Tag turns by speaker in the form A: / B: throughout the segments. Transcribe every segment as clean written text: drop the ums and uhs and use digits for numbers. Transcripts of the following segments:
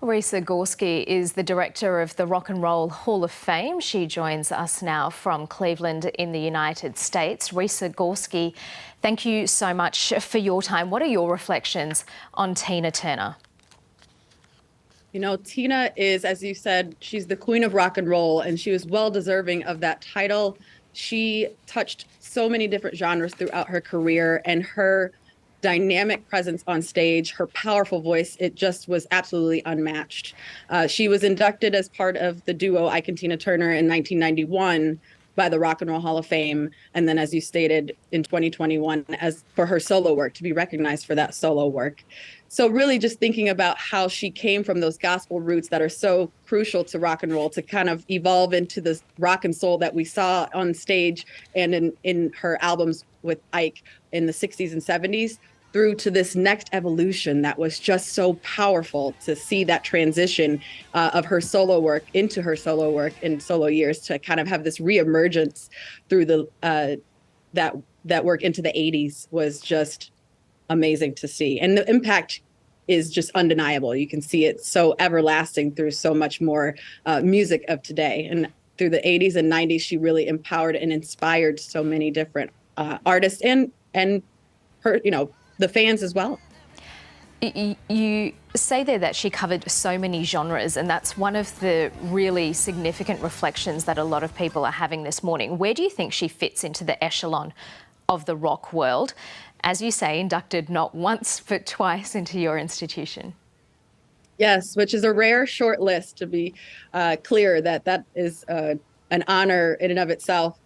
A: Risa Goehrke is the director of the Rock and Roll Hall of Fame. She joins us now from Cleveland in the United States. Risa Goehrke, thank you so much for your time. What are your reflections on Tina Turner?
B: You know, Tina is, as you said, she's the queen of rock and roll, and she was well deserving of that title. She touched so many different genres throughout her career, and her dynamic presence on stage, her powerful voice, it just was absolutely unmatched. She was inducted as part of the duo Ike and Tina Turner in 1991 by the Rock and Roll Hall of Fame. And then, as you stated, in 2021, as for her solo work, to be recognized for that solo work. So really just thinking about how she came from those gospel roots that are so crucial to rock and roll to kind of evolve into this rock and soul that we saw on stage and in her albums with Ike in the 60s and 70s, through to this next evolution that was just so powerful to see that transition of her solo work into her solo work in solo years, to kind of have this reemergence through the that work into the 80s was just amazing to see. And the impact is just undeniable. You can see it so everlasting through so much more music of today. And through the 80s and 90s, she really empowered and inspired so many different artists and her, the fans as well.
A: You say there that she covered so many genres, and that's one of the really significant reflections that a lot of people are having this morning. Where do you think she fits into the echelon of the rock world? As you say, inducted not once but twice into your institution.
B: Yes, which is a rare short list, to be clear, that is an honor in and of itself.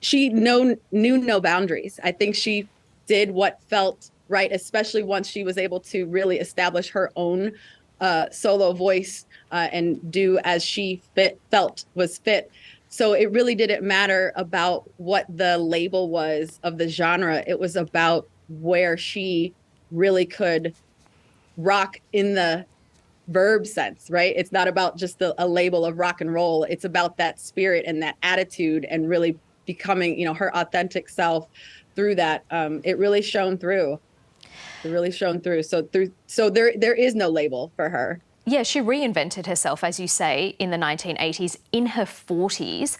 B: She knew no boundaries. I think she did what felt right, especially once she was able to really establish her own solo voice and do as she felt was fit. So it really didn't matter about what the label was of the genre. It was about where she really could rock in the verb sense, right? It's not about just a label of rock and roll. It's about that spirit and that attitude and really becoming, her authentic self through that. It really shone through. It really shone through. So there is no label for her.
A: Yeah, she reinvented herself, as you say, in the 1980s, in her 40s,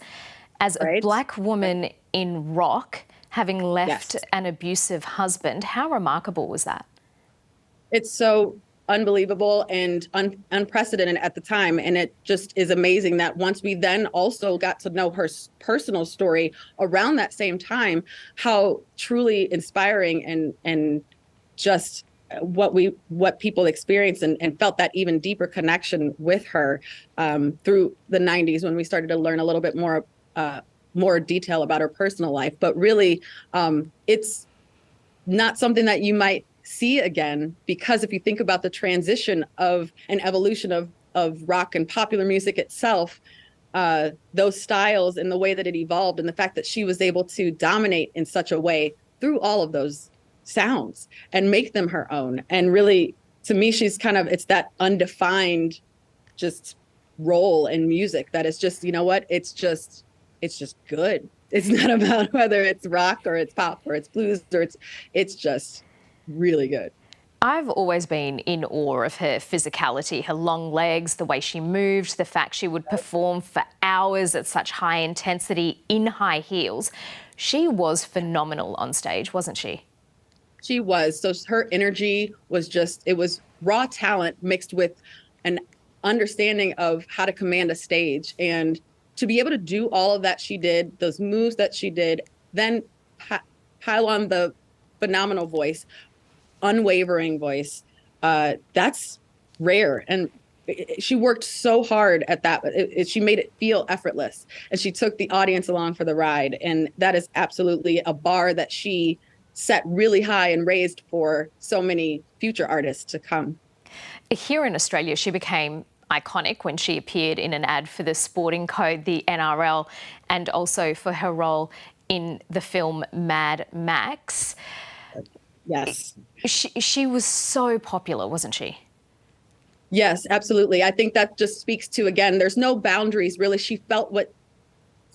A: as a Black woman in rock, having left an abusive husband. How remarkable was that?
B: It's so unbelievable and unprecedented at the time. And it just is amazing that once we then also got to know her personal story around that same time, how truly inspiring and just what people experienced and felt that even deeper connection with her through the 90s, when we started to learn a little bit more detail about her personal life. But really, it's not something that you might see again, because if you think about the transition of an evolution of rock and popular music itself, those styles and the way that it evolved, and the fact that she was able to dominate in such a way through all of those sounds and make them her own. And really, to me, she's it's that undefined just role in music that is just, it's just good. It's not about whether it's rock or it's pop or it's blues or it's just really good.
A: I've always been in awe of her physicality, her long legs, the way she moved, the fact she would perform for hours at such high intensity in high heels. She was phenomenal on stage, wasn't she?
B: She was. So her energy was it was raw talent mixed with an understanding of how to command a stage. And to be able to do all of that she did, those moves that she did, then pile on the phenomenal voice, unwavering voice, that's rare. And she worked so hard at that. She made it feel effortless. And she took the audience along for the ride. And that is absolutely a bar that she set really high and raised for so many future artists to come.
A: Here in Australia, she became iconic when she appeared in an ad for the sporting code, the NRL, and also for her role in the film Mad Max.
B: Yes.
A: She was so popular, wasn't she?
B: Yes, absolutely. I think that just speaks to, again, there's no boundaries, really. She felt what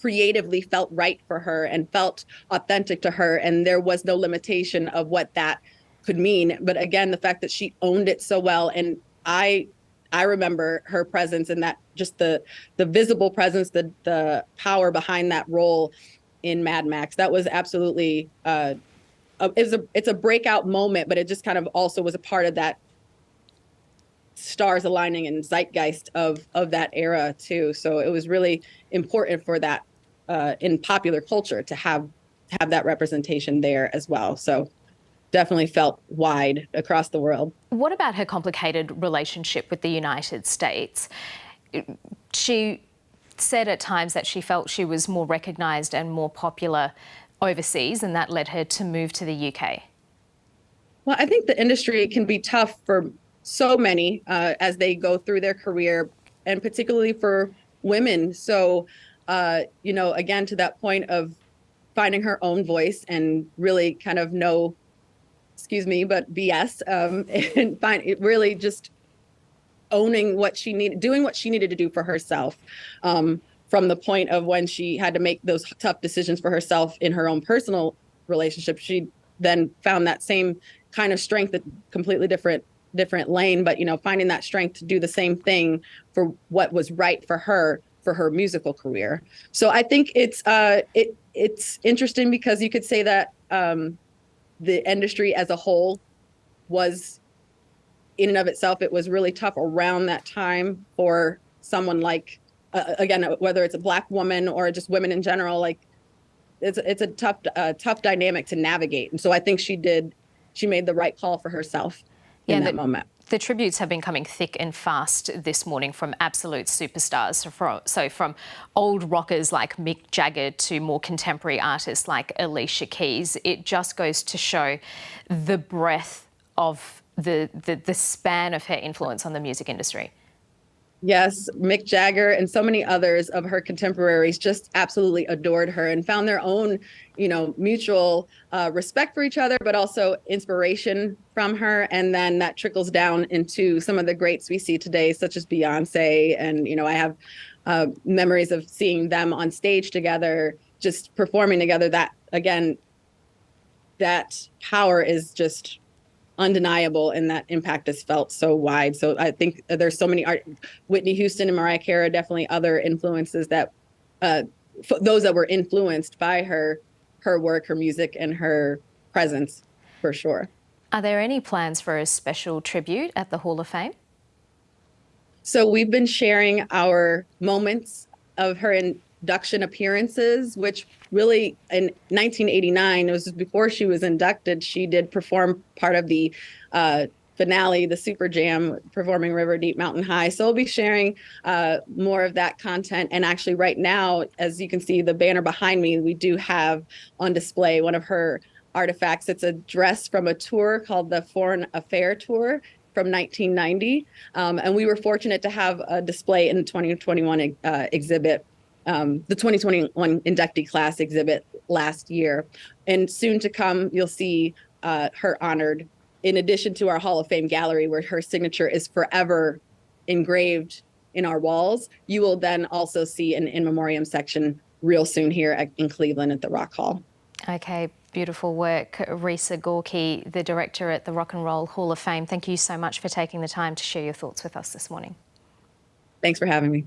B: creatively felt right for her and felt authentic to her. And there was no limitation of what that could mean. But again, the fact that she owned it so well and I remember her presence and that just the visible presence, the power behind that role in Mad Max. That was absolutely it's a breakout moment, but it just kind of also was a part of that stars aligning and zeitgeist of that era too. So it was really important for that in popular culture to have that representation there as well. So definitely felt wide across the world.
A: What about her complicated relationship with the United States? She said at times that she felt she was more recognised and more popular overseas, and that led her to move to the UK.
B: Well, I think the industry can be tough for so many as they go through their career, and particularly for women. So, again, to that point of finding her own voice and really kind of no, excuse me, but BS, and find it really just owning what she needed, doing what she needed to do for herself. From the point of when she had to make those tough decisions for herself in her own personal relationship, she then found that same kind of strength, a completely different lane, but finding that strength to do the same thing for what was right for her musical career. So I think it's interesting because you could say that the industry as a whole was, in and of itself, it was really tough around that time for someone like, again, whether it's a Black woman or just women in general, like it's a tough dynamic to navigate. And so I think she made the right call for herself in that moment.
A: The tributes have been coming thick and fast this morning from absolute superstars. So from old rockers like Mick Jagger to more contemporary artists like Alicia Keys. It just goes to show the breadth of the span of her influence on the music industry.
B: Yes, Mick Jagger and so many others of her contemporaries just absolutely adored her and found their own, mutual respect for each other, but also inspiration from her. And then that trickles down into some of the greats we see today, such as Beyonce. And, I have memories of seeing them on stage together, just performing together. That, again, that power is just undeniable, and that impact is felt so wide. So I think there's so many Whitney Houston and Mariah Carey are definitely other influences that those that were influenced by her work, her music, and her presence, for sure.
A: Are there any plans for a special tribute at the Hall of Fame?
B: So we've been sharing our moments of her induction appearances, which really in 1989, it was before she was inducted, she did perform part of the finale, the Super Jam, performing River Deep Mountain High. So we'll be sharing more of that content. And actually right now, as you can see the banner behind me, we do have on display one of her artifacts. It's a dress from a tour called the Foreign Affair Tour from 1990. And we were fortunate to have a display in the 2021 exhibit, the 2021 inductee class exhibit last year. And soon to come, you'll see her honored, in addition to our Hall of Fame gallery, where her signature is forever engraved in our walls. You will then also see an in memoriam section real soon here in Cleveland at the Rock Hall.
A: Okay, beautiful work. Risa Goehrke, the director at the Rock and Roll Hall of Fame, thank you so much for taking the time to share your thoughts with us this morning.
B: Thanks for having me.